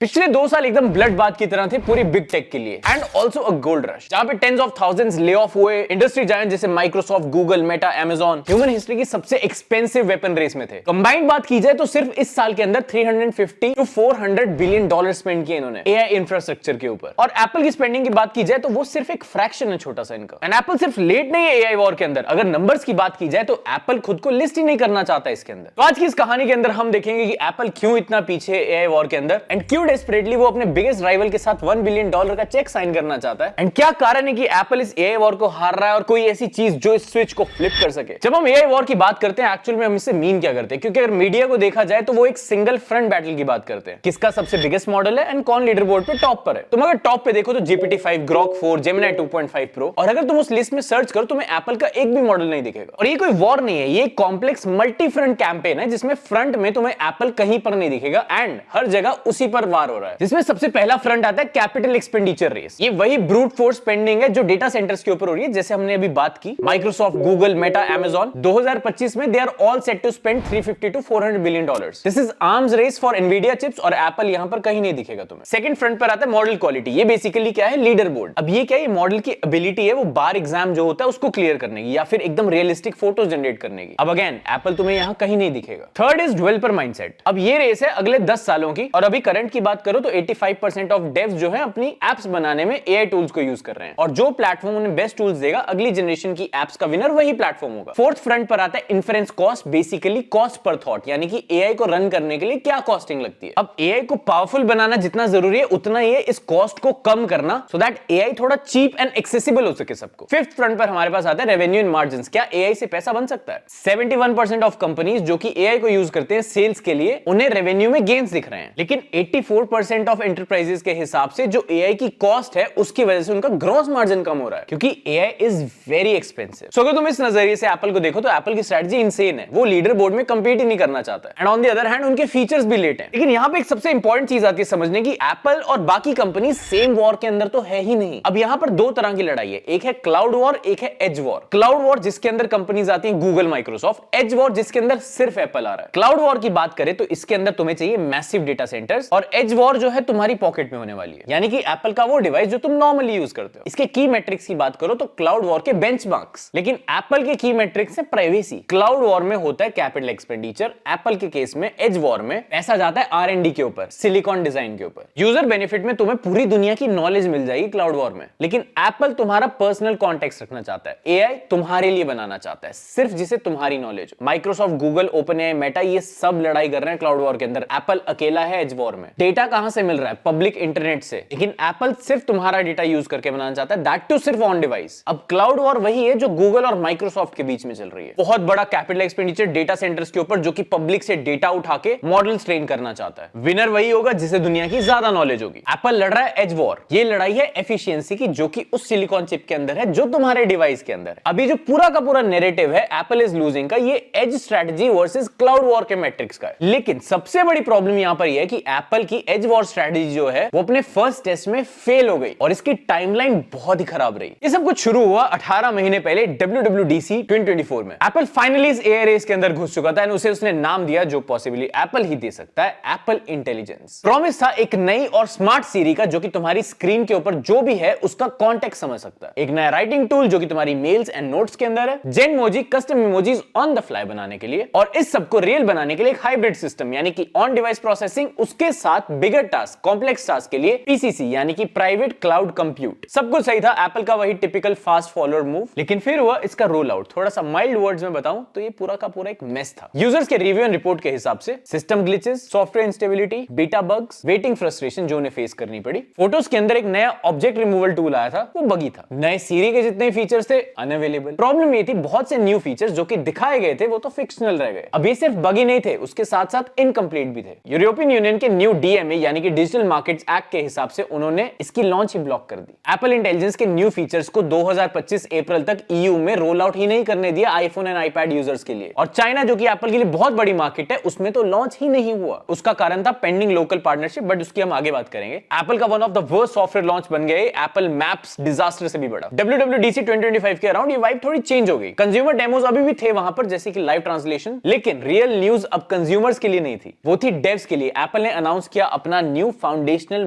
पिछले 2 साल एकदम ब्लड बाथ की तरह थे पूरी बिग टेक के लिए and also a gold rush, जहां पे tens of thousands lay off हुए। इंडस्ट्री जायंट जैसे Microsoft, Google, Meta, Amazon human history की सबसे एक्सपेंसिव वेपन रेस में थे। कंबाइंड बात की जाए तो सिर्फ इस साल के अंदर 350 to 400 बिलियन डॉलर स्पेंड किए इन्होंने एआई इंफ्रास्ट्रक्चर के ऊपर। और एप्पल की स्पेंडिंग की बात की जाए तो वो सिर्फ एक फ्रैक्शन है, छोटा सा इनका। एंड एप्पल सिर्फ लेट नहीं है एआई वॉर के अंदर। अगर नंबर्स की बात की जाए तो एप्पल खुद को लिस्ट ही नहीं करना चाहता इसके अंदर। तो आज की इस कहानी के अंदर हम देखेंगे कि एप्पल क्यों इतना पीछे एआई वॉर के अंदर एंड क्यों डेस्परेटली वो अपने बिगेस्ट राइवल के साथ $1 बिलियन का चेक साइन करना चाहता है एंड क्या कारण है कि एप्पल इस एआई वॉर को हार रहा है और कोई ऐसी चीज जो इस स्विच को फ्लिप कर सके। जब हम एआई वॉर की बात करते हैं एक्चुअल में हम इससे मीन क्या करते हैं, क्योंकि अगर मीडिया को देखा जाए तो वो एक सिंगल फ्रंट बैटल की बात करते हैं, किसका सबसे बिगेस्ट मॉडल है एंड कौन लीडर बोर्ड पे टॉप पर है। तुम अगर टॉप पे देखो तो GPT-5, Grok 4, Gemini 2.5 Pro, और अगर तुम उस लिस्ट में सर्च करो तुम्हें एप्पल का एक भी मॉडल नहीं दिखेगा। और ये कोई वॉर नहीं है, ये कॉम्प्लेक्स मल्टी फ्रंट कैंपेन है जिसमें फ्रंट में तुम्हें एप्पल कहीं पर नहीं दिखेगा एंड हर जगह उसी पर वार हो रहा है। जिसमें सबसे पहला फ्रंट आता है कैपिटल एक्सपेंडिचर रेस। ये वही ब्रूट फोर्स स्पेंडिंग है जो डेटा सेंटर्स के ऊपर हो रही है, जैसे हमने अभी बात की माइक्रोसॉफ्ट, गूगल, मेटा, अमेजॉन। 2025 में they are all set to spend 350 to 400 billion dollars. This is arms race for Nvidia chips और एप्पल यहां पर कहीं नहीं दिखेगा तुम्हें। सेकंड फ्रंट पर आता है मॉडल क्वालिटी। ये बेसिकली क्या है, लीडर बोर्ड। अब ये क्या है, ये मॉडल की एबिलिटी है वो बार एग्जाम जो होता है उसको क्लियर करने की या फिर एकदम रियलिस्टिक फोटोज जनरेट करने की। अब अगेन एप्पल तुम्हें यहां कहीं नहीं दिखेगा। Third is developer mindset. अब ये रेस है अगले 10 सालों की और अभी करंट की बात करो तो 85% ऑफ डेव्स जो है अपनी एप्स बनाने में एआई टूल्स को यूज कर रहे हैं और जो प्लेटफॉर्म उन्हें बेस्ट टूल्स देगा अगली जनरेशन की एप्स का विनर वही प्लेटफॉर्म होगा। फोर्थ फ्रंट पर आता है inference cost, basically cost per thought, यानी कि एआई को रन करने के लिए क्या कॉस्टिंग लगती है। अब एआई को पावरफुल बनाना जितना जरूरी है उतना ही है इस कॉस्ट को कम करना सो दैट एआई थोड़ा चीप एंड एक्सेसिबल हो सके सबको। फिफ्थ फ्रंट पर हमारे पास आता है रेवेन्यू एंड मार्जिन्स। क्या एआई से पैसा बन सकता है? 71% ऑफ कंपनीज जो कि एआई को यूज करते हैं सेल्स के लिए उन्हें रेवेन्यू में गेन्स दिख रहे हैं, लेकिन 84% ऑफ एंटरप्राइजेस के हिसाब से जो एआई की कॉस्ट है उसकी वजह से उनका ग्रॉस मार्जिन कम हो रहा है क्योंकि एआई इज वेरी एक्सपेंसिव। सो अगर तुम इस नजरिए से एप्पल को देखो तो एप्पल की स्ट्रेटजी इनसेन है, वो लीडर बोर्ड में कंपीट ही नहीं करना चाहता है and on the other hand उनके फीचर्स भी लेट हैं। लेकिन यहां पे एक सबसे इंपॉर्टेंट चीज आती है समझने की, एप्पल और बाकी कंपनी सेम वॉर के अंदर तो है ही नहीं। अब यहां पर दो तरह की लड़ाई है, एक है क्लाउड वॉर, एक है एज वॉर। क्लाउड वॉर जिसके अंदर कंपनीज आती हैं गूगल, माइक्रोसॉफ्ट, एज वॉर जिसके अंदर सिर्फ एप्पल आ रहा है। क्लाउड वॉर की बात करें तो इसके अंदर तुम्हें चाहिए मैसिव डेटा सेंटर्स और एज वॉर जो है तुम्हारी पॉकेट में होने वाली है, यानी कि एप्पल का वो डिवाइस जो तुम नॉर्मली यूज करते हो। इसके की मैट्रिक्स की बात करो तो क्लाउड वॉर के बेंचमार्क्स, लेकिन एप्पल के की मैट्रिक्स है प्राइवेसी। क्लाउड वॉर में होता है कैपिटल एक्सपेंडिचर, एप्पल के केस में एज वॉर में पैसा जाता है R&D के ऊपर, सिलिकॉन डिजाइन के ऊपर। यूजर बेनिफिट में तुम्हें पूरी दुनिया की नॉलेज मिल जाएगी क्लाउड वॉर में, लेकिन एप्पल तुम्हारा पर्सनल कॉन्टेक्स्ट रखना चाहता है, एआई तुम्हारे लिए बनाना चाहता है सिर्फ जिसे तुम्हारी knowledge. Microsoft, Google, OpenAI, Meta ये सब लड़ाई कर रहे हैं क्लाउड वॉर के अंदर, एप्पल अकेला है एज वॉर में। डेटा कहां से मिल रहा है? पब्लिक इंटरनेट से, लेकिन एप्पल सिर्फ तुम्हारा डेटा यूज करके बनाना चाहता है, दैट टू सिर्फ ऑन डिवाइस। अब क्लाउड वॉर वही है जो गूगल और माइक्रोसॉफ्ट के बीच में चल रही है। बहुत बड़ा कैपिटल एक्सपेंडिचर डेटा सेंटर्स के ऊपर जो कि पब्लिक से डेटा उठा के मॉडल्स ट्रेन करना चाहता है। विनर वही होगा जिसे दुनिया की ज्यादा नॉलेज होगी। एप्पल लड़ रहा है एज वॉर, ये लड़ाई है एफिशिएंसी की जो कि उस सिलिकॉन चिप के अंदर है जो तुम्हारे डिवाइस के अंदर है। अभी जो पूरा का पूरा नैरेटिव है एप्पल इज लूजिंग का, ये edge strategy versus cloud war के मैट्रिक्स का है। लेकिन सबसे बड़ी प्रॉब्लम यहां पर यह है कि एप्पल की एज वॉर स्ट्रेटजी जो है वो अपने फर्स्ट टेस्ट में फेल हो गई और इसकी टाइमलाइन बहुत ही खराब रही। ये सब कुछ शुरू हुआ 18 महीने पहले WWDC 2024 में। एप्पल फाइनली इस एआई रेस के अंदर घुस चुका था और उसे उसने नाम दिया जो पॉसिबली एप्पल ही दे सकता है, एप्पल इंटेलिजेंस। प्रॉमिस था एक नई और स्मार्ट सीरी का जो कि तुम्हारी स्क्रीन के ऊपर जो भी है उसका कॉन्टेक्स्ट समझ सकता है, एक नया राइटिंग टूल जो कि तुम्हारी मेल्स एंड नोट्स के अंदर है, Genmoji custom emojis on the fly बनाने के लिए, और इस सबको रियल बनाने के लिए एक हाइब्रिड सिस्टम यानी कि ऑन डिवाइस प्रोसेसिंग, उसके साथ बिगर टास्क, कॉम्प्लेक्स टास्क के लिए PCC यानी कि प्राइवेट क्लाउड कंप्यूट। सब कुछ सही था, एप्पल का वही टिपिकल फास्ट फॉलोअर मूव, लेकिन फिर हुआ इसका रोल आउट। थोड़ा सा माइल्ड वर्ड्स में बताऊं तो ये पूरा का पूरा एक मेस था। यूजर्स के रिव्यू एंड रिपोर्ट के हिसाब से system glitches, software instability, beta bugs, waiting frustration जो उन्हें फेस करनी पड़ी। फोटोज के अंदर एक नया ऑब्जेक्ट रिमूवल टूल आया था, वो बगी था। नए सीरी के जितने फीचर्स थे अनअवेलेबल। प्रॉब्लम ये थी बहुत से न्यू फीचर्स जो कि दिखाए गए थे वो तो फिक्शनल रह गए। अब ये सिर्फ बगी नहीं थे, उसके साथ साथ इनकम्प्लीट भी थे। यूरोपियन यूनियन के न्यू DMA यानी कि डिजिटल मार्केट्स एक्ट के हिसाब से उन्होंने इसकी लॉन्च ही ब्लॉक कर दी। एप्पल इंटेलिजेंस के न्यू फीचर्स को 2025 अप्रैल तक EU में रोल आउट ही नहीं करने दिया आईफोन एंड आईपैड यूजर्स के लिए, और चाइना जो कि एप्पल के लिए बहुत बड़ी मार्केट है उसमें तो लॉन्च ही नहीं हुआ। उसका कारण था पेंडिंग लोकल पार्टनरशिप, बट उसकी हम आगे बात करेंगे। एप्पल का one of the worst software launch बन गए एप्पल मैप्स डिजास्टर से भी बड़ा। WWDC 2025 के अराउंड ये वाइब थोड़ी चेंज हो गई। कंज्यूमर डेमोज अभी भी थे वहां पर जैसे कि लाइव ट्रांसलेशन, लेकिन रियल न्यूज अब कंज्यूमर्स के लिए नहीं थी, वो थी डेव्स के लिए। एप्पल ने अनाउंस किया अपना न्यू फाउंडेशनल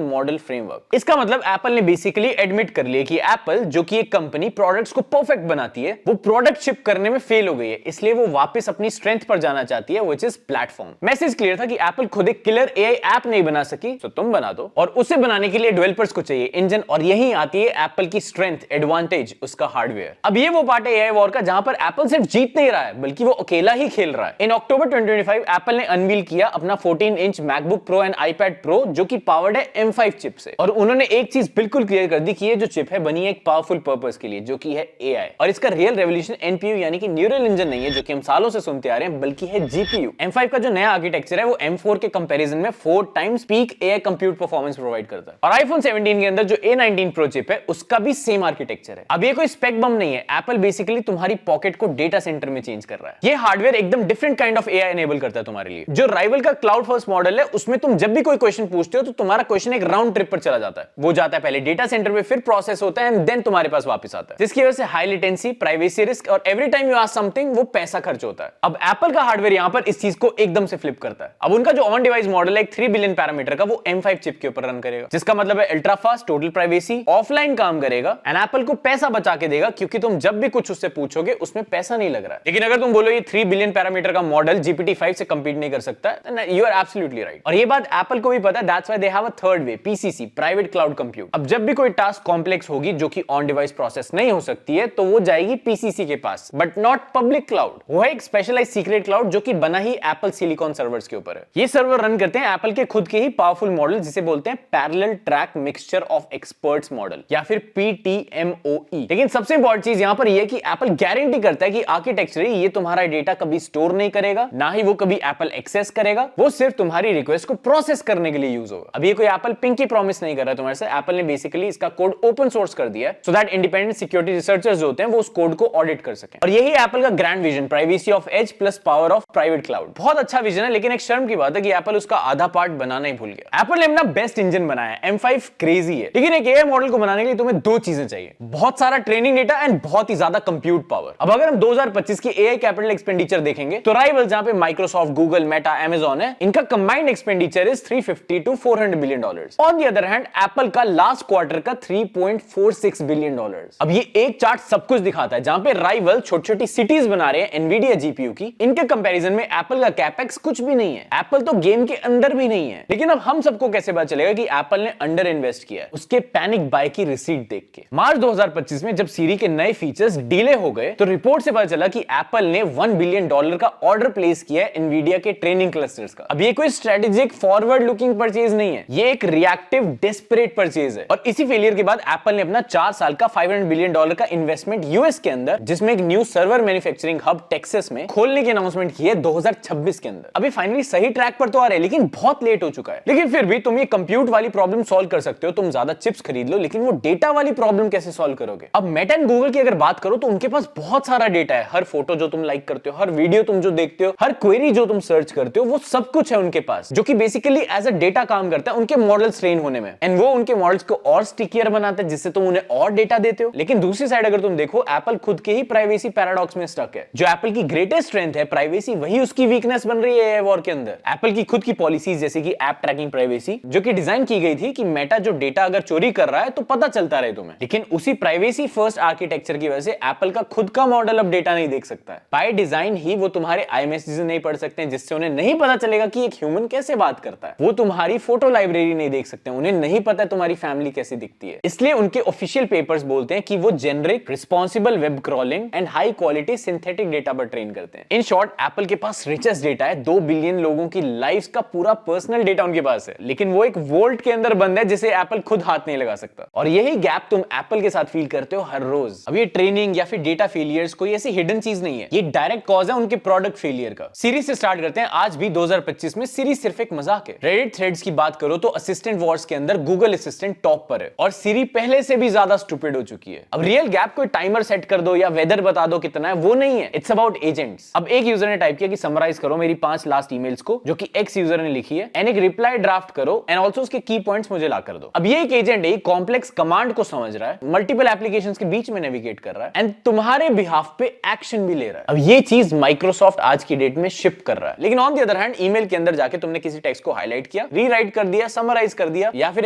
मॉडल फ्रेमवर्क। इसका मतलब एप्पल ने बेसिकली एडमिट कर लिया कि एप्पल जो कि एक कंपनी प्रोडक्ट्स को परफेक्ट बनाती है, वो प्रोडक्ट शिप करने में फेल हो गई है, इसलिए वो वापस अपनी स्ट्रेंथ पर जाना चाहती है, which is platform. Message clear था कि एप्पल खुद एक किलर एआई ऐप नहीं बना सकी, तो तुम बना दो, और उसे बनाने के लिए डेवलपर्स को चाहिए इंजन, और यही आती है एप्पल की स्ट्रेंथ, एडवांटेज, उसका हार्डवेयर। अब ये वो पार्ट है एआई वॉर का जहां पर एप्पल सिर्फ जीत नहीं रहा है, बल्कि वो अकेला ही खेल रहा है। इन अक्टूबर 2025 एप्पल ने अनवील किया अपना 14 inch MacBook pro and iPad pro, जो कि पावर्ड है M5 चिप से, और उन्होंने एक चीज बिल्कुल क्लियर कर दी कि ये जो चिप है बनी है एक पावरफुल पर्पस के लिए, जो कि है एआई, और इसका रियल रेवोल्यूशन एनपीयू यानी कि न्यूरल इंजन नहीं है, जो कि हम सालों से सुनते आ रहे हैं, बल्कि है जीपीयू। M5 का जो नया आर्किटेक्चर है वो M4 के कंपैरिजन में 4 times peak AI compute performance provide करता है। और आईफोन 17 के अंदर जो A19 प्रो चिप है उसका भी सेम आर्किटेक्चर है। अब ये कोई स्पेक बम नहीं है, एप्पल बेसिकली तुम्हारी पॉकेट को डेटा सेंटर में चेंज कर रहा है। ये हार्डवेयर एकदम different kind of AI enable करता है तुम्हारे लिए। जो राइवल का क्लाउड फर्स्ट मॉडल है उसमें तुम जब भी कोई क्वेश्चन पूछते हो तो तुम्हारा क्वेश्चन एक राउंड ट्रिप पर चला जाता है, वो जाता है पहले डेटा सेंटर में, फिर प्रोसेस होता है एंड देन तुम्हारे पास वापस आता है, जिसकी वजह से हाई लेटेंसी, प्राइवेसी रिस्क, और every time you ask something वो पैसा खर्च होता है। अब एप्पल का हार्डवेयर यहां पर इस चीज को एकदम से फ्लिप करता है। अब उनका जो ऑन डिवाइस मॉडल है एक 3 बिलियन पैरामीटर का, वो M5 चिप के ऊपर रन करेगा, जिसका मतलब है ultra fast, total privacy, offline काम करेगा, एंड एप्पल को पैसा बचा के देगा, क्योंकि तुम जब भी कुछ उससे पूछोगे उसमें पैसा नहीं लग रहा है। लेकिन अगर तुम बोलो ये 3 बिलियन पैरामीटर का मॉडल GPT-5 से कंपीट नहीं कर सकता, यू आर एब्सोल्युटली राइट। और ये बात एप्पल को भी पता है, that's why they have a third way, PCC, private cloud compute. अब जब भी कोई टास्क कॉम्प्लेक्स होगी जो कि ऑन डिवाइस प्रोसेस नहीं हो सकती है, तो वो जाएगी PCC के पास, बट नॉट पब्लिक क्लाउड। वो है एक स्पेशलाइज्ड सीक्रेट क्लाउड जो कि बना ही एप्पल सिलिकॉन सर्वर्स के ऊपर है। ये सर्वर रन करते हैं एप्पल के खुद के ही पावरफुल मॉडल, जिसे बोलते हैं parallel track mixture of experts model, या फिर PTMOE। लेकिन सबसे इंपॉर्टेंट चीज यहां पर यह है कि एप्पल गारंटी करता है कि आर्किटेक्चरली ये तुम्हारा डेटा कभी स्टोर नहीं करेगा, ना ही वो कभी एप्पल एक्सेस करेगा, वो सिर्फ तुम्हारी रिक्वेस्ट को प्रोसेस करने के लिए यूज होगा। अब ये कोई एप्पल पिंकी प्रॉमिस नहीं कर रहा है तुम्हारे से, एप्पल ने बेसिकली इसका कोड ओपन सोर्स कर दिया है, so that independent security researchers जो होते हैं वो उस कोड को ऑडिट कर सकें। और यही एप्पल का grand vision, privacy of edge plus power of private cloud. बहुत अच्छा विजन है, लेकिन एक शर्म की बात है कि एप्पल उसका आधा पार्ट बनाना ही भूल गया। एप्पल ने अपना बेस्ट इंजन बनाया है, M5 क्रेजी है, लेकिन एक एआई मॉडल को बनाने के लिए तुम्हें 2 चीजें चाहिए, बहुत सारा ट्रेनिंग डेटा एंड बहुत ही ज्यादा कंप्यूट पावर। अब अगर हम 2025 की एआई कैपिटल एक्सपेंडिचर देखेंगे तो राइवल जहां पे माइक्रोसॉफ्ट, गूगल, मेटा, अमेज़न है, इनका combined expenditure is $350 to $400 billion. On the other hand Apple का लास्ट क्वार्टर का $3.46 बिलियन। अब ये एक चार्ट सब कुछ दिखाता है, जहां पे राइवल छोटी-छोटी सिटीज बना रहे हैं एनवीडिया जीपीयू की, इनके कंपैरिजन में एप्पल का कैपेक्स कुछ भी नहीं है। एप्पल तो गेम के अंदर भी नहीं है। लेकिन अब हम सबको कैसे पता चलेगा कि एप्पल ने अंडर इन्वेस्ट किया है? उसके पैनिक बाय की रिसीट देख के। मार्च 2025 में जब सीरी के नए फीचर्स डिले हो गए तो रिपोर्ट से पता चला कि एप्पल ने $1 बिलियन का ऑर्डर प्लेस किया है एनवीडिया के ट्रेनिंग क्लस्टर्स का। अब ये कोई स्ट्रेटेजिक फॉरवर्ड लुकिंग परचेज नहीं है, ये एक रिएक्टिव डेस्परेट परचेज है। और इसी फेलियर के बाद एप्पल ने अपना 4 साल का $500 बिलियन का इन्वेस्टमेंट यूएस के अंदर, जिसमें एक new server manufacturing hub Texas में खोलने की अनाउंसमेंट की है 2026 के अंदर। अभी फाइनली सही ट्रैक पर तो आ रहे हैं, लेकिन बहुत लेट हो चुका है। लेकिन फिर भी तुम ये कंप्यूट वाली प्रॉब्लम सॉल्व कर सकते हो, तुम ज्यादा चिप्स खरीद लो, लेकिन वो डेटा वाली प्रॉब्लम कैसे सॉल्व करोगे? अब मेटा एंड गूगल की अगर बात करो तो उनके पास बहुत सारा डेटा है, हर फोटो जो तुम लाइक करते हो, हर वीडियो तुम जो देखते हो, हर क्वेरी जो तुम सर्च करते हो, वो सब कुछ है उनके पास, जो कि बेसिकली एज अ डेटा काम करता है उनके मॉडल्स ट्रेन होने में, एंड वो उनके मॉडल्स को और स्टिकियर बनाता है, जिससे तुम उन्हें और डेटा देते हो। लेकिन दूसरी साइड अगर तुम देखो, एप्पल खुद के ही प्राइवेसी पैराडॉक्स में स्टक है। जो एप्पल की ग्रेटेस्ट स्ट्रेंथ है प्राइवेसी, वही उसकी वीकनेस बन रही है एआई वॉर के अंदर। एप्पल की खुद की पॉलिसीज जैसे कि ऐप ट्रैकिंग प्राइवेसी, जो कि डिजाइन की गई थी कि मेटा जो डेटा अगर चोरी कर रहा है तो पता चलता रहे तुम्हें, लेकिन उसी प्राइवेसी फर्स्ट आर्किटेक्चर की वजह से एप्पल का खुद का मॉडल अब डेटा नहीं देख सकता है। बाय डिजाइन ही वो तुम्हारे iMessages नहीं पढ़ सकते हैं, जिससे उन्हें नहीं पता चलेगा कि एक ह्यूमन कैसे बात करता है। वो तुम्हारी फोटो लाइब्रेरी नहीं देख सकते, उन्हें नहीं पता तुम्हारी फैमिली कैसे दिखती है। इसलिए उनके ऑफिशियल पेपर्स बोलते हैं कि वो generic, responsible web crawling and high quality synthetic data पर ट्रेन करते हैं। इन शॉर्ट, एप्पल के पास रिचेस्ट डेटा है, 2 बिलियन लोगों की लाइफ का पूरा पर्सनल डेटा उनके पास है, लेकिन वो एक वोल्ट के अंदर बंद है जिसे एप्पल खुद हाथ नहीं लगा सकता। और यही गैप तुम एप्पल के साथ फील करते हो हर रोज। अब ये ट्रेनिंग या फिर डेटा फेलियर्स कोई ऐसी हिडन चीज नहीं है, ये डायरेक्ट कॉज है उनके प्रोडक्ट फेलियर का। सीरी से स्टार्ट करते हैं। आज भी 2025 में सीरी सिर्फ एक मजाक है। रेडिट थ्रेड्स की बात करो तो असिस्टेंट वॉर्स के अंदर गूगल असिस्टेंट टॉप पर है, और सीरी पहले से भी ज्यादा स्टूपिड हो चुकी है। अब रियल गैप कोई टाइमर सेट कर दो या वेदर बता दो कितना है, वो नहीं है। It's about agents. अब एक यूजर ने टाइप किया कि समराइज करो मेरी 5 लास्ट ईमेल्स को, जो कि एक्स यूजर ने लिखी है, एंड एक रिप्लाई ड्राफ्ट करो एंड ऑल्सो उसके की पॉइंट्स मुझे ला कर दो। अब ये एक एजेंट है, कॉम्प्लेक्स कमांड को समझ रहा है, मल्टीपल एप्लीकेशंस के बीच में नेविगेट कर रहा है, एंड तुम्हारे बिहाफ पे एक्शन भी ले रहा है। अब ये चीज माइक्रोसॉफ्ट आज की डेट में शिप कर रहा है। लेकिन on the other hand, email के अंदर जाके तुमने किसी टेक्स्ट को हाईलाइट राइट किया, रीराइट कर दिया, समराइज कर दिया, या फिर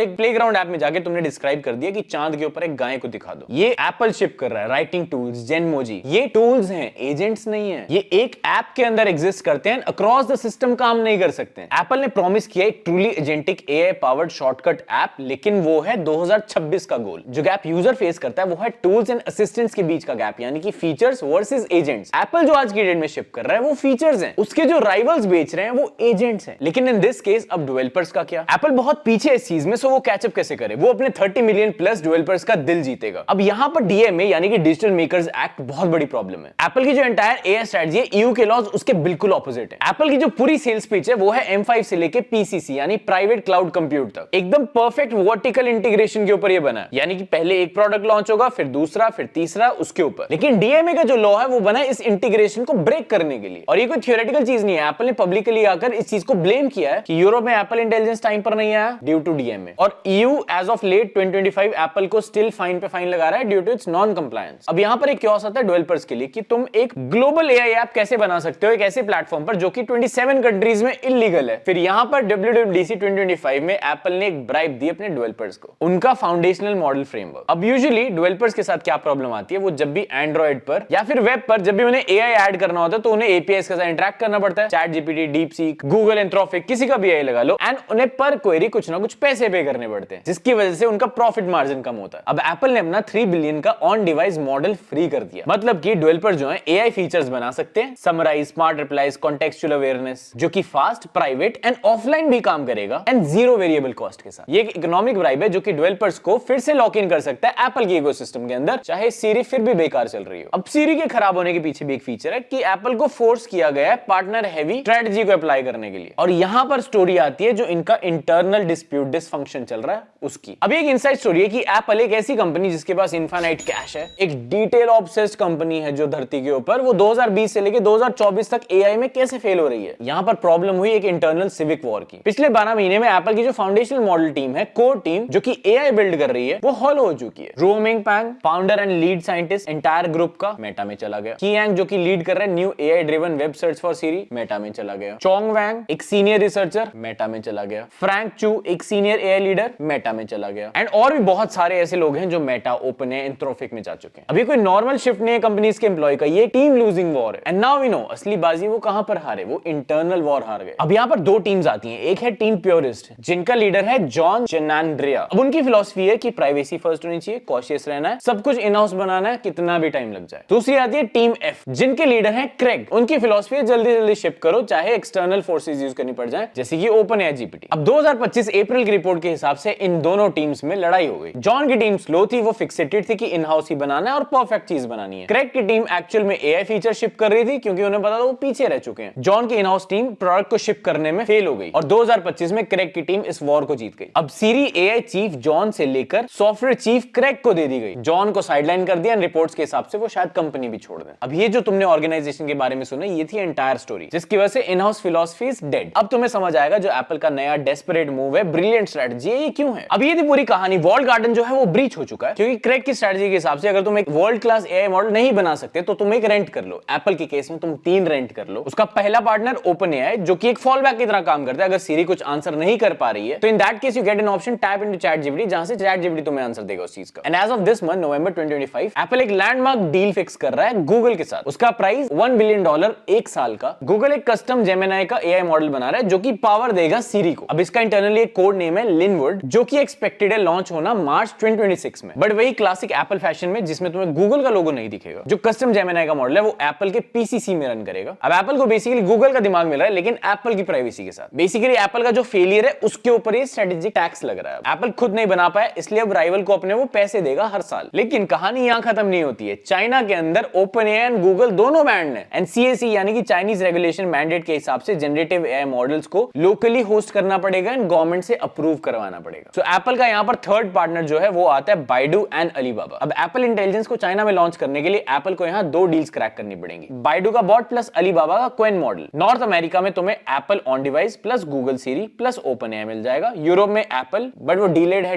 एक प्लेग्राउंड ऐप में जाके तुमने डिस्क्राइब कर दिया कि चांद के ऊपर एक गाय को दिखा दो। ये एप्पल शिप कर रहा है राइटिंग टूल्स, जेनमोजी। ये टूल्स हैं, एजेंट्स नहीं है। ये एक ऐप के अंदर एग्जिस्ट करते हैं, अक्रॉस द सिस्टम काम नहीं कर सकते। एप्पल ने प्रॉमिस किया एक truly agentic AI powered shortcut app, लेकिन वो है 2026 का गोल। जो गैप यूजर फेस करता है वो है टूल्स एंड असिस्टेंट्स के बीच का गैप, यानी कि फीचर्स वर्सेस एजेंट्स। एप्पल जो आज की डेट में शिप कर रहा है वो फीचर्स हैं, उसके जो राइवल्स बेच रहे हैं वो एजेंट्स हैं। लेकिन इन दिस केस अब डेवलपर्स का क्या? एप्पल बहुत पीछे इस चीज में, सो वो कैचअप कैसे करे? वो अपने 30 मिलियन प्लस डेवलपर्स का दिल जीतेगा। अब यहां पर डीएमए यानी कि डिजिटल मेकर्स एक्ट बहुत बड़ी प्रॉब्लम है। एप्पल की जो एंटायर एआई स्ट्रेटजी है, ईयू के लॉज उसके बिल्कुल ऑपोजिट है। एप्पल की जो पूरी सेल्स पिच है वो है M5 से लेके पीसीसी यानी प्राइवेट क्लाउड कंप्यूट तक, एकदम परफेक्ट वर्टिकल इंटीग्रेशन के ऊपर ये बना है। यानी कि पहले एक प्रोडक्ट लॉन्च होगा, फिर दूसरा, फिर तीसरा उसके ऊपर। लेकिन डीएमए का जो लॉ है वो बना है इस इंटीग्रेशन को ब्रेक करने के लिए, और ये कोई थियोरेटिकल चीज नहीं है। एप्पल ने पब्लिकली आकर इस चीज को ब्लेम किया है कि यूरोप में एप्पल इंटेलिजेंस टाइम पर नहीं आया ड्यू टू डीएमए, और EU as of late 2025 Apple को स्टिल फाइन पे फाइन लगा रहा है due to its non compliance. अब यहां पर एक क्योस आता है डेवलपर्स के लिए कि तुम एक ग्लोबल एआई ऐप कैसे बना सकते हो एक ऐसे प्लेटफॉर्म पर जो कि 27 कंट्रीज में इलीगल है। फिर यहां पर WWDC 2025 में एप्पल ने एक ब्राइब दी अपने डेवलपर्स को, उनका फाउंडेशनल मॉडल फ्रेमवर्क। अब यूजुअली डेवलपर्स के साथ क्या प्रॉब्लम आती है, वो जब भी एंड्रॉइड पर या फिर वेब पर जब भी उन्हें एआई ऐड करना होता है तो उन्हें एपीआई के साथ इंटरेक्ट करना पड़ता है। Chat GPT, DeepSeek, Google Anthropic, किसी का भी एआई लगा लो, एंड उन्हें पर क्वेरी कुछ ना कुछ पैसे पे करने पड़ते हैं, जिसकी वजह से उनका प्रॉफिट मार्जिन कम होता है। अब एप्पल ने अपना 3 बिलियन का ऑन डिवाइस मॉडल फ्री कर दिया, मतलब कि डेवलपर जो है एआई फीचर्स बना सकते हैं, summarise, smart replies, contextual awareness, जो कि फास्ट, प्राइवेट एंड ऑफलाइन भी काम करेगा एंड जीरो वेरिएबल कॉस्ट के साथ। ये एक इकोनॉमिक ब्राइब है जो कि डेवलपर्स को फिर से लॉक इन कर सकता है एप्पल के इकोसिस्टम के अंदर, चाहे सीरी फिर भी बेकार चल रही हो। अब सीरी के खराब होने के पीछे भी एक फीचर है कि एप्पल को फोर्स किया गया है पार्टनर हैवी स्ट्रेटजी को अप्लाई करने के लिए, और यहां पर स्टोरी आती है जो इनका इंटरनल डिस्प्यूट डिसफंक्शन चल रहा है उसकी। अब एक इनसाइड स्टोरी है कि एप्पल एक ऐसी कंपनी जिसके पास इनफाइनाइट कैश है, एक डिटेल ऑब्सेस्ड कंपनी है जो धरती के ऊपर वो 2020 से लेकर 2024 तक एआई में कैसे फेल हो रही है। यहां पर प्रॉब्लम हुई एक इंटरनल सिविक वॉर की। पिछले 12 महीने में एप्पल की जो फाउंडेशनल मॉडल टीम है, कोर टीम जो कि एआई बिल्ड कर रही है, वो हॉलो हो चुकी है। रो Pang, founder and lead scientist entire group का, मेटा में चला गया। की यांग जो कि लीड कर रहे हैं new AI driven web search for Siri, Meta में चला गया। चोंग वैंग एक सीनियर रिसर्चर, मेटा में चला गया। फ्रैंक चू एक सीनियर एआई लीडर, मेटा में चला गया। एंड और भी बहुत सारे ऐसे लोग हैं जो मेटा, ओपनएआई, एंथ्रोपिक में जा चुके हैं। अभी कोई नॉर्मल शिफ्ट नहीं है कंपनीज के एम्प्लॉय का, ये टीम लूजिंग वॉर है। एंड नाउ वी नो असली बाजी वो कहां पर हारे, वो इंटरनल वॉर हार गए। अब यहां पर दो टीम्स आती हैं, एक है टीम प्योरिस्ट जिनका लीडर है जॉन चेनांड्रिया। अब उनकी फिलॉसफी है कि प्राइवेसी फर्स्ट होनी चाहिए, कॉशियस रहना है, सब कुछ इन हाउस बनाना है, कितना भी टाइम लग जाए। दूसरी आती है टीम एफ जिनके लीडर है क्रेग। उनकी फिलॉसफी है जल्दी जल्दी शिप करो, चाहे एक्सटर्नल फोर्सेस यूज करनी पड़ जाए, जैसे कि ओपनएआई जीपीटी। अब 2025 अप्रैल की रिपोर्ट के हिसाब से इन दोनों टीम्स में लड़ाई हो गई। जॉन की टीम स्लो थी, वो फिक्सेटेड थी कि इन हाउस ही बनाना है और परफेक्ट चीज बनानी है। क्रेग की टीम एक्चुअल में एआई फीचर शिप कर रही थी क्योंकि उन्हें पता था वो पीछे रह चुके हैं। जॉन की इन हाउस टीम प्रोडक्ट को शिप करने में फेल हो गई और 2025 में क्रेग की टीम इस वॉर को जीत गई। अब सीरी एआई चीफ जॉन से लेकर सॉफ्टवेयर चीफ क्रेग को दे दी गई। जॉन को साइडलाइन कर दिया, रिपोर्ट्स के हिसाब से वो शायद कंपनी भी छोड़ दें। अब ये जो तुमने ऑर्गेनाइजेशन के बारे में सुना, ये थी एंटायर स्टोरी जिसकी वजह से in house philosophy is dead. अब तुम्हें समझ आएगा जो एप्पल का नया डेस्परेट मूव है, ब्रिलियंट स्ट्रेटजी है, ये क्यों है। अब ये थी पूरी कहानी। वॉल्ड गार्डन जो है वो ब्रीच हो चुका है क्योंकि क्रेग की स्ट्रेटजी के हिसाब से अगर तुम एक वर्ल्ड क्लास एआई मॉडल नहीं बना सकते तो तुम एक रेंट कर लो। एप्पल के केस में तुम 3 रेंट कर लो। उसका पहला पार्टनर ओपनएआई जो कि एक फॉलबैक की तरह काम करता है। अगर सीरी कुछ आंसर नहीं कर पा रही है तो in that case you get an option tap into ChatGPT, जहां से चैटजीपीटी तुम्हें आंसर देगा उस चीज का। And as of this month November 2025 Apple एक लैंडमार्क डील फिक्स कर रहा है गूगल के साथ। उसका प्राइस $1 बिलियन एक साल का। गूगल एक कस्टम जेमिनी का एआई मॉडल बना रहा है जो कि पावर देगा सीरी को। अब इसका इंटरनली एक कोड नेम है लिनवुड जो कि एक्सपेक्टेड है लॉन्च होना मार्च 2026 में। बट वही क्लासिक एप्पल फैशन में जिसमें तुम्हें गूगल का लोगो नहीं दिखेगा। जो कस्टम जेमिनी का मॉडल है वो एप्पल के पीसीसी में रन करेगा। अब एप्पल को बेसिकली गूगल का दिमाग मिल रहा है लेकिन एप्पल की प्राइवेसी के साथ। बेसिकली एप्पल का जो फेलियर है उसके ऊपर ये स्ट्रेटेजिक टैक्स लग रहा है। एप्पल खुद नहीं बना पाया इसलिए अब राइवल को अपने वो पैसे देगा हर साल। लेकिन कहानी यहां खत्म नहीं होती है। चाइना के अंदर ओपनएआई एंड गूगल दोनों बैंड है। एंड सीएसी यानी कि चाइनीज रेगुलेशन मैंडेट के हिसाब से जनरेटिव एआई मॉडल्स को लोकली होस्ट करना पड़ेगा एंड गवर्नमेंट से अप्रूव करवाना पड़ेगा। सो एप्पल का यहां पर थर्ड पार्टनर जो है वो आता है बाइडू एंड अलीबाबा। अब एप्पल इंटेलिजेंस को चाइना में लॉन्च करने के लिए एप्पल को यहां 2 डील्स क्रैक करनी पड़ेंगी। बाइडू का बॉट प्लस अलीबाबा का क्वेन मॉडल। नॉर्थ अमेरिका में तुम्हें Apple on device plus Google Siri plus OpenAI मिल जाएगा। यूरोप में एप्पल बट वो डिलेड है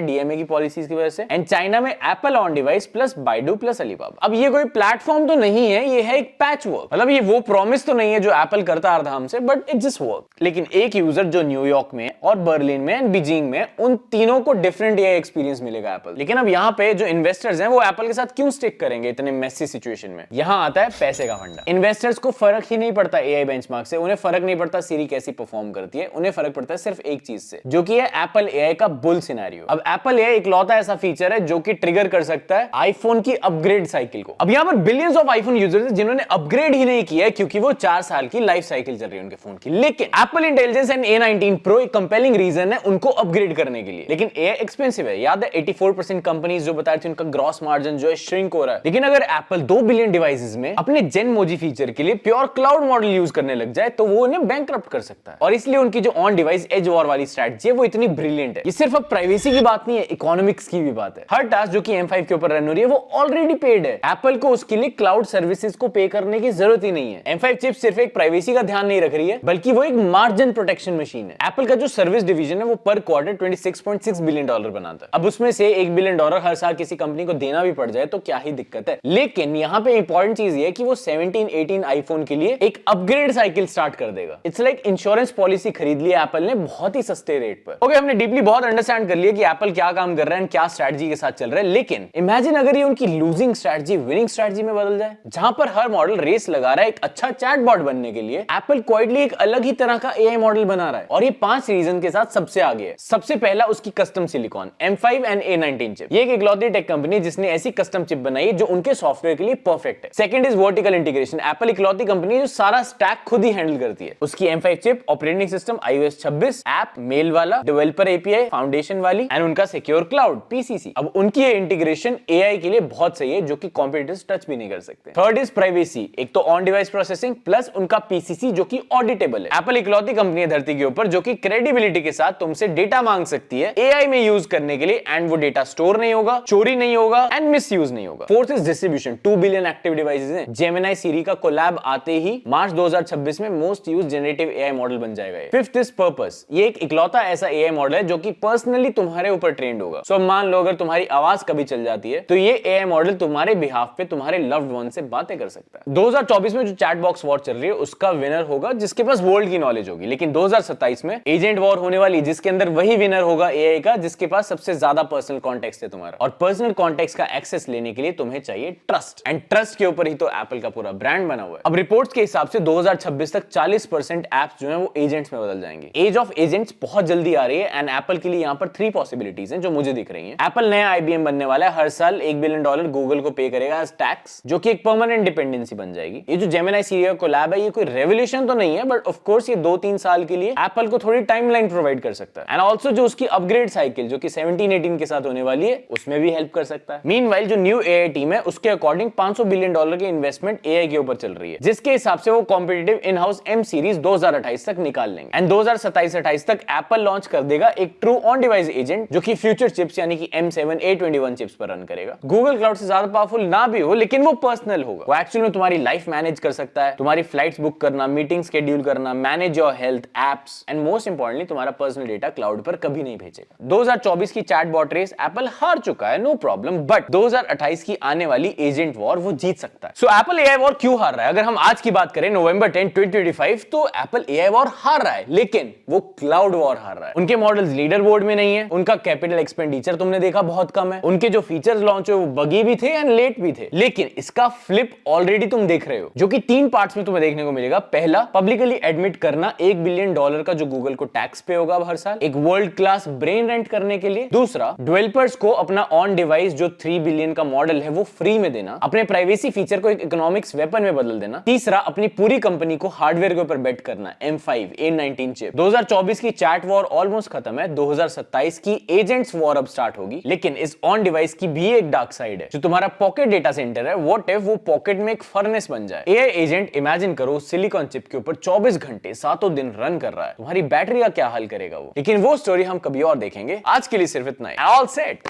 डीएमए की पॉलिसीज की वजह से। एंड चाइना में Apple on device plus Baidu plus Alibaba. अब ये कोई प्लेटफॉर्म तो नहीं है, ये है एक पैच वर्क। मतलब ये वो प्रॉमिस तो नहीं है जो एप्पल करता हर धाम से, बट इट जस्ट वर्क। लेकिन एक यूजर जो न्यूयॉर्क में और बर्लिन में एंड बीजिंग में, उन तीनों को डिफरेंट एआई एक्सपीरियंस मिलेगा एप्पल। लेकिन अब यहाँ पे जो इन्वेस्टर्स हैं वो एप्पल के साथ क्यों स्टिक करेंगे इतने मेसी सिचुएशन में? यहाँ आता है पैसे का फंडा। इन्वेस्टर्स को फर्क ही नहीं पड़ता एआई बेंचमार्क से, उन्हें फर्क नहीं पड़ता सीरी कैसी परफॉर्म करती है, उन्हें फर्क पड़ता है सिर्फ एक चीज से, जो कि है एप्पल एआई का बुल सिनेरियो। अब एप्पल एआई इकलौता ऐसा फीचर है जो कि ट्रिगर कर सकता है आईफोन की अपग्रेड साइकिल को। अब यहाँ पर बिलियंस ऑफ आईफोन यूजर्स हैं जिन्होंने अपग्रेड ही नहीं किया क्योंकि वो 4 साल की लाइफ साइकिल चल रही है उनके फोन की। लेकिन Apple intelligence and A19 Pro एक कंपेलिंग रीजन है उनको अपग्रेड करने के लिए। लेकिन एआई एक्सपेंसिव है। याद है 84% कंपनीज जो बता रही थी उनका ग्रॉस मार्जिन जो है श्रिंक हो रहा है। लेकिन अगर एप्पल 2 बिलियन डिवाइसेस में अपने जेनमोजी फीचर के लिए प्योर क्लाउड मॉडल यूज करने लग जाए तो वो उन्हें बैंकरप्ट कर सकता है। और इसलिए उनकी जो ऑन डिवाइस एज वॉर वाली स्ट्रेटजी है वो इतनी ब्रिलियंट है। ये सिर्फ अब प्राइवेसी की बात नहीं है, इकोनॉमिक्स की भी बात है। हर टास्क जो कि M5 के ऊपर रन हो रही है वो ऑलरेडी पेड है। एप्पल को उसके लिए क्लाउड सर्विसेज को पे करने की जरूरत ही नहीं है। M5 चिप सिर्फ एक प्राइवेसी का ध्यान नहीं रख रही है बल्कि वो एक मार्जिन प्रोटेक्शन मशीन है। एप्पल का जो सर्विस डिवीजन है वो पर क्वार्टर $26.6 बिलियन बनाता है। अब उसमें से $1 बिलियन हर साल किसी कंपनी को देना भी पड़ जाए तो क्या ही दिक्कत है। लेकिन यहाँ पे इंपॉर्टेंट चीज ये है कि वो 17-18 आईफोन के लिए एक अपग्रेड साइकिल स्टार्ट कर देगा। इट्स लाइक इंश्योरेंस पॉलिसी खरीद ली एप्पल ने बहुत ही सस्ते रेट पर। ओके, हमने डीपली बहुत अंडरस्टैंड कर लिया कि एप्पल क्या काम कर रहा है, क्या स्ट्रेटजी के साथ चल रहा है। लेकिन इमेजिन अगर ये उनकी लूजिंग स्ट्रेटजी विनिंग स्ट्रेटजी में बदल जाए, जहां पर हर मॉडल रेस लगा रहा है एक अच्छा चैटबॉट बनने के लिए, एप्पल क्वाइटली एक अलग ही तरह का एआई मॉडल बना रहा है और ये 5 रीजन के साथ सबसे आगे है। सबसे पहला उसकी custom silicon M5 and A19 chip. ये एक इकलौती टेक कंपनी जिसने ऐसी कस्टम चिप बनाई जो उनके सॉफ्टवेयर के लिए परफेक्ट है। Second is vertical integration. Apple इकलौती कंपनी जो सारा स्टैक खुद ही हैंडल करती है। उसकी M5 चिप, operating system iOS 26, app mail वाला, डेवलपर एपीआई, फाउंडेशन वाली एंड उनका सिक्योर क्लाउड PCC। अब उनकी ये इंटीग्रेशन एआई के लिए बहुत सही है जो कि कॉम्पिटिटर्स टच भी नहीं कर सकते। Third is privacy. एक तो ऑन डिवाइस प्रोसेसिंग प्लस उनका PCC जो कि ऑडिटेबल है। एप्पल इकलौती कंपनी है धरती के ऊपर जो कि क्रेडिबिलिटी के साथ तुमसे डेटा मांग सकती है एआई में यूज करने के लिए एंड वो डेटा स्टोर नहीं होगा, चोरी नहीं होगा एंड मिसयूज नहीं होगा। Fourth is distribution. 2 billion active devices हैं। जेमिनी सीरी का कोलैब आते ही मार्च 2026 में most used generative AI model बन जाएगा। Fifth is purpose. ये एक इकलौता ऐसा एआई मॉडल है जो कि पर्सनली तुम्हारे ऊपर ट्रेंड होगा। सो मान लो अगर तुम्हारी आवाज कभी चल जाती है तो ये एआई मॉडल तुम्हारे बिहाफ पे तुम्हारे लव्ड वन से बातें कर सकता है। 2024 में जो चैट बॉक्स वॉर चल रही है उसका विनर होगा जिसके पास वर्ल्ड की नॉलेज होगी। लेकिन 2027 में एजेंट वॉर होने वाली जिसके अंदर वही विनर होगा एआई का जिसके पास सबसे ज्यादा पर्सनल कॉन्टेक्स्ट है तुम्हारा। और पर्सनल कॉन्टेक्स्ट का एक्सेस लेने के लिए तुम्हें चाहिए ट्रस्ट एंड ट्रस्ट के ऊपर ही तो एप्पल का पूरा ब्रांड बना हुआ है। अब रिपोर्ट्स के हिसाब से 2026 तक 40% एप्स जो है वो एजेंट्स में बदल जाएंगे। एज ऑफ एजेंट्स बहुत जल्दी आ रही है एंड एप्पल के लिए यहाँ पर 3 पॉसिबिलिटीज हैं जो मुझे दिख रही हैं। एप्पल नया IBM बनने वाला है। हर साल $1 बिलियन गूगल को पे करेगा एज टैक्स जो कि एक परमानेंट डिपेंडेंसी बन जाएगी। ये जो जेमिनी सीरी कोलैब है ये कोई रेवोल्यूशन तो नहीं है बट ऑफ कोर्स ये 2-3 साल के लिए एप्पल को थोड़ी टाइमलाइन प्रोवाइड कर सकता है एंड ऑल्सो जो उसकी अपग्रेड साइकिल जो कि 17-18 के साथ होने वाली है उसमें भी हेल्प कर सकता है। मीनवाइल जो न्यू एआई टीम है उसके अकॉर्डिंग $500 बिलियन की इन्वेस्टमेंट एआई के ऊपर चल रही है जिसके हिसाब से वो competitive in house M series 2028 तक निकाल लेंगे एंड 2027-28 तक एप्पल लॉन्च कर देगा एक ट्रू ऑन डिवाइस एजेंट जो कि फ्यूचर चिप्स यानी कि M7 A21 चिप्स पर रन करेगा। गूगल क्लाउड से ज्यादा पावरफुल ना भी हो लेकिन वो पर्सनल होगा। वो एक्चुअली में तुम्हारी लाइफ मैनेज कर सकता है, तुम्हारी फ्लाइट्स बुक करना, मीटिंग शेड्यूल करना, manage your health, apps and most importantly तुम्हारा पर्सनल डेटा क्लाउड पर कभी नहीं भेजेगा। 2024 की चैटबॉट रेस एप्पल हार चुका है, नो प्रॉब्लम, बट 2028 की आने वाली एजेंट वॉर वो जीत सकता है। सो एप्पल एआई वॉर क्यों हार रहा है? अगर हम आज की बात करें नवंबर 10, 2025 तो एप्पल एआई वॉर हार रहा है लेकिन वो क्लाउड वॉर हार रहा है। उनके मॉडल्स लीडर बोर्ड में नहीं है, उनका कैपिटल एक्सपेंडिचर तुमने देखा बहुत कम है, उनके जो फीचर्स लॉन्च हुए वो बगी भी थे एंड लेट भी थे। लेकिन इसका फ्लिप ऑलरेडी तुम देख रहे हो जो कि 3 पार्ट्स में तुम्हें देखने को मिलेगा। पहला, पब्लिकली एडमिट करना $1 बिलियन का जो गूगल को टैक्स पे होगा हर साल एक वर्ल्ड क्लास ब्रेन रेंट करने के लिए। दूसरा, डेवलपर्स को अपना ऑन डिवाइस जो 3 बिलियन का मॉडल है वो फ्री में देना, अपने प्राइवेसी फीचर को एक इकोनॉमिक्स वेपन में बदल देना। तीसरा, अपनी पूरी कंपनी को हार्डवेयर के ऊपर बेट करना, M5 A19 चिप। 2024 की चैट वॉर ऑलमोस्ट खत्म है, 2027 की एजेंट्स वॉर अब स्टार्ट होगी। लेकिन इस ऑन डिवाइस की भी एक डार्क साइड है। जो तुम्हारा पॉकेट डेटा सेंटर है, व्हाट इफ वो पॉकेट में एक फर्नेस बन जाए? एआई एजेंट इमेजिन करो सिलिकॉन चिप के ऊपर 24 घंटे 7 दिन रन कर रहा है, तुम्हारी बैटरी का क्या हाल करेगा वो? लेकिन वो स्टोरी हम कभी और देखेंगे। आज के लिए सिर्फ इतना ही। All set.